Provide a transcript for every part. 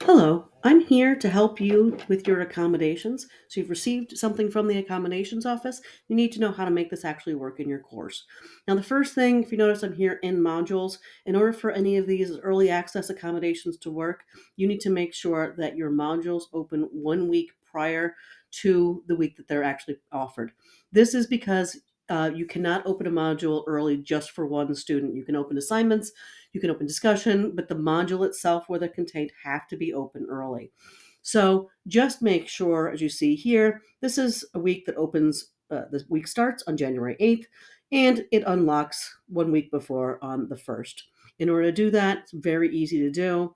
Hello, I'm here to help you with your accommodations. So, you've received something from the accommodations office. You need to know how to make this actually work in your course. Now, the first thing, if you notice, I'm here in modules. In order for any of these early access accommodations to work, you need to make sure that your modules open 1 week prior to the week that they're actually offered. This is because you cannot open a module early just for one student. You can open assignments, you can open discussion, but the module itself where they're contained have to be open early. So just make sure, as you see here, this is a week that opens, the week starts on January 8th, and it unlocks 1 week before on the 1st. In order to do that, it's very easy to do.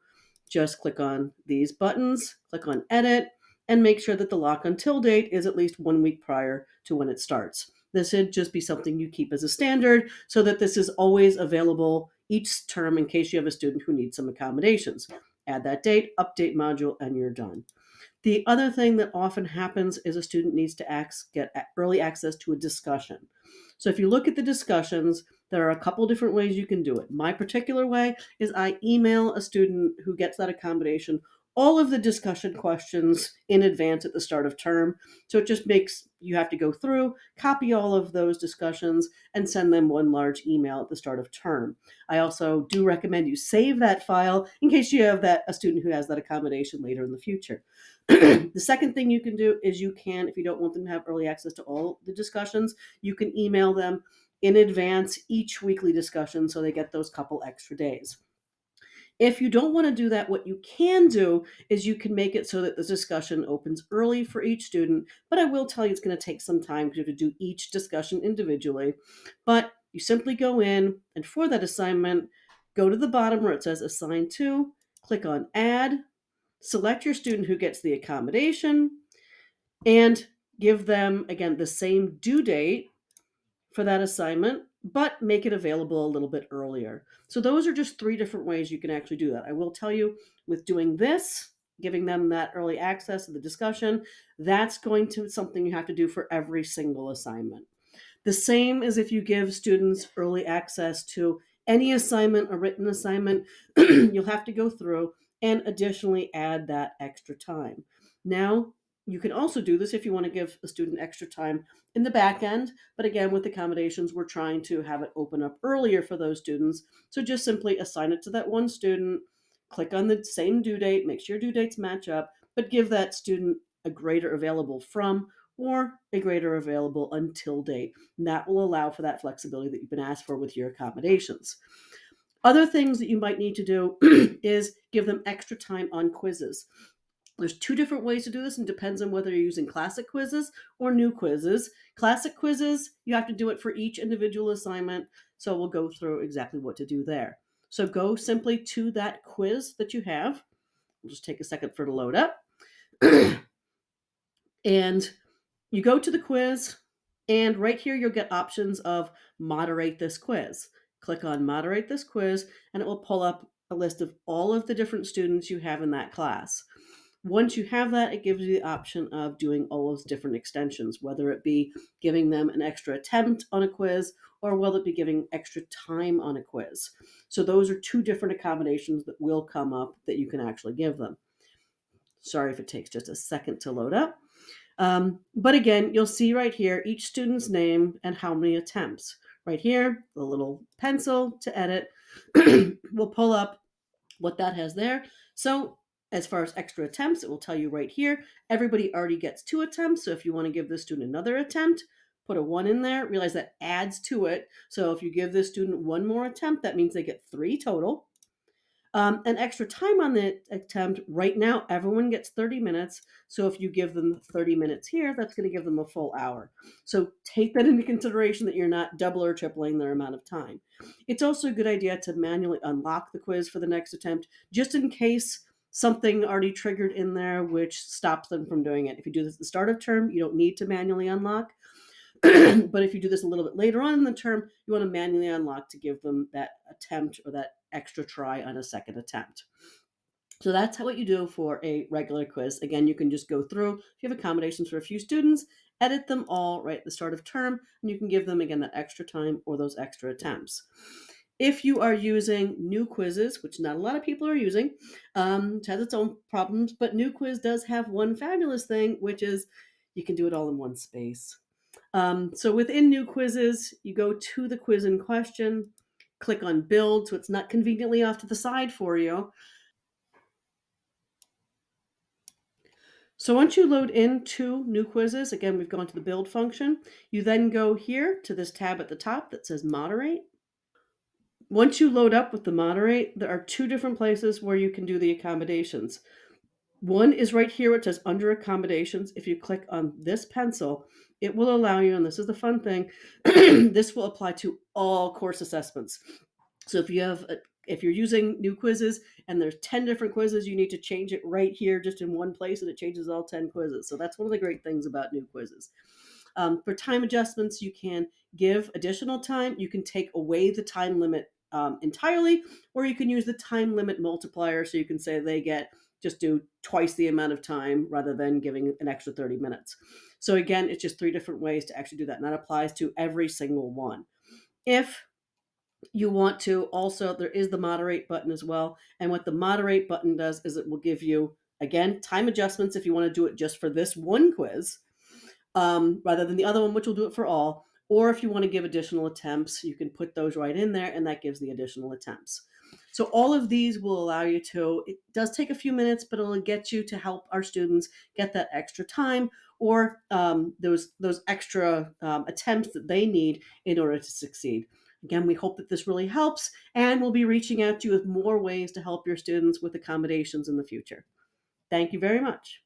Just click on these buttons, click on edit, and make sure that the lock until date is at least 1 week prior to when it starts. This should just be something you keep as a standard so that this is always available each term in case you have a student who needs some accommodations. Add that date, update module, and you're done. The other thing that often happens is a student needs to get early access to a discussion. So if you look at the discussions, there are a couple different ways you can do it. My particular way is I email a student who gets that accommodation all of the discussion questions in advance at the start of term. So it just makes you have to go through, copy all of those discussions, and send them one large email at the start of term. I also do recommend you save that file in case you have a student who has that accommodation later in the future. The second thing you can do is you can, if you don't want them to have early access to all the discussions, you can email them in advance each weekly discussion so they get those couple extra days. If you don't want to do that, what you can do is you can make it so that the discussion opens early for each student. But I will tell you it's going to take some time because you have to do each discussion individually. But you simply go in and for that assignment, go to the bottom where it says assign to, click on add, select your student who gets the accommodation, and give them, again, the same due date for that assignment, but make it available a little bit earlier. So those are just three different ways you can actually do that. I will tell you with doing this, giving them that early access to the discussion, that's going to something you have to do for every single assignment. The same as if you give students early access to any assignment, a written assignment, you'll have to go through and additionally add that extra time. Now, you can also do this if you want to give a student extra time in the back end. But again, with accommodations, we're trying to have it open up earlier for those students. So just simply assign it to that one student, click on the same due date, make sure due dates match up, but give that student a greater available from or a greater available until date. And that will allow for that flexibility that you've been asked for with your accommodations. Other things that you might need to do is give them extra time on quizzes. There's two different ways to do this and depends on whether you're using classic quizzes or new quizzes. Classic quizzes, you have to do it for each individual assignment. So we'll go through exactly what to do there. So go simply to that quiz that you have. We'll just take a second for it to load up. And you go to the quiz, and right here you'll get options of moderate this quiz. Click on moderate this quiz, and it will pull up a list of all of the different students you have in that class. Once you have that, it gives you the option of doing all those different extensions, whether it be giving them an extra attempt on a quiz or will it be giving extra time on a quiz. So those are two different accommodations that will come up that you can actually give them. Sorry if it takes just a second to load up. But again, you'll see right here each student's name and how many attempts. Right here, the little pencil to edit will pull up what that has there. So as far as extra attempts, it will tell you right here, everybody already gets 2 attempts. So if you want to give this student another attempt, put a 1 in there, realize that adds to it. So if you give this student one more attempt, that means they get 3 total. And extra time on the attempt, right now, everyone gets 30 minutes. So if you give them 30 minutes here, that's going to give them a full hour. So take that into consideration that you're not double or tripling their amount of time. It's also a good idea to manually unlock the quiz for the next attempt, just in case something already triggered in there which stops them from doing it. If you do this at the start of term, you don't need to manually unlock. But if you do this a little bit later on in the term, you want to manually unlock to give them that attempt or that extra try on a second attempt. So that's what you do for a regular quiz. Again, you can just go through, if you have accommodations for a few students, edit them all right at the start of term, and you can give them, again, that extra time or those extra attempts. If you are using new quizzes, which not a lot of people are using, it has its own problems, but new quiz does have one fabulous thing, which is you can do it all in one space. So within new quizzes, you go to the quiz in question, click on build, so it's not conveniently off to the side for you. So once you load into new quizzes, again, we've gone to the build function. You then go here to this tab at the top that says moderate. Once you load up with the moderate, there are two different places where you can do the accommodations. One is right here, which says under accommodations. If you click on this pencil, it will allow you, and this is the fun thing, this will apply to all course assessments. So if you're using new quizzes and there's 10 different quizzes, you need to change it right here just in one place and it changes all 10 quizzes. So that's one of the great things about new quizzes. For time adjustments, you can give additional time. You can take away the time limit entirely, or you can use the time limit multiplier. So you can say they get just do twice the amount of time rather than giving an extra 30 minutes. So again, it's just three different ways to actually do that. And that applies to every single one. If you want to also, there is the moderate button as well. And what the moderate button does is it will give you, again, time adjustments if you want to do it just for this one quiz, rather than the other one, which will do it for all. Or if you want to give additional attempts, you can put those right in there, and that gives the additional attempts. So all of these will allow you to, it does take a few minutes, but it'll get you to help our students get that extra time or those extra attempts that they need in order to succeed. Again, we hope that this really helps, and we'll be reaching out to you with more ways to help your students with accommodations in the future. Thank you very much.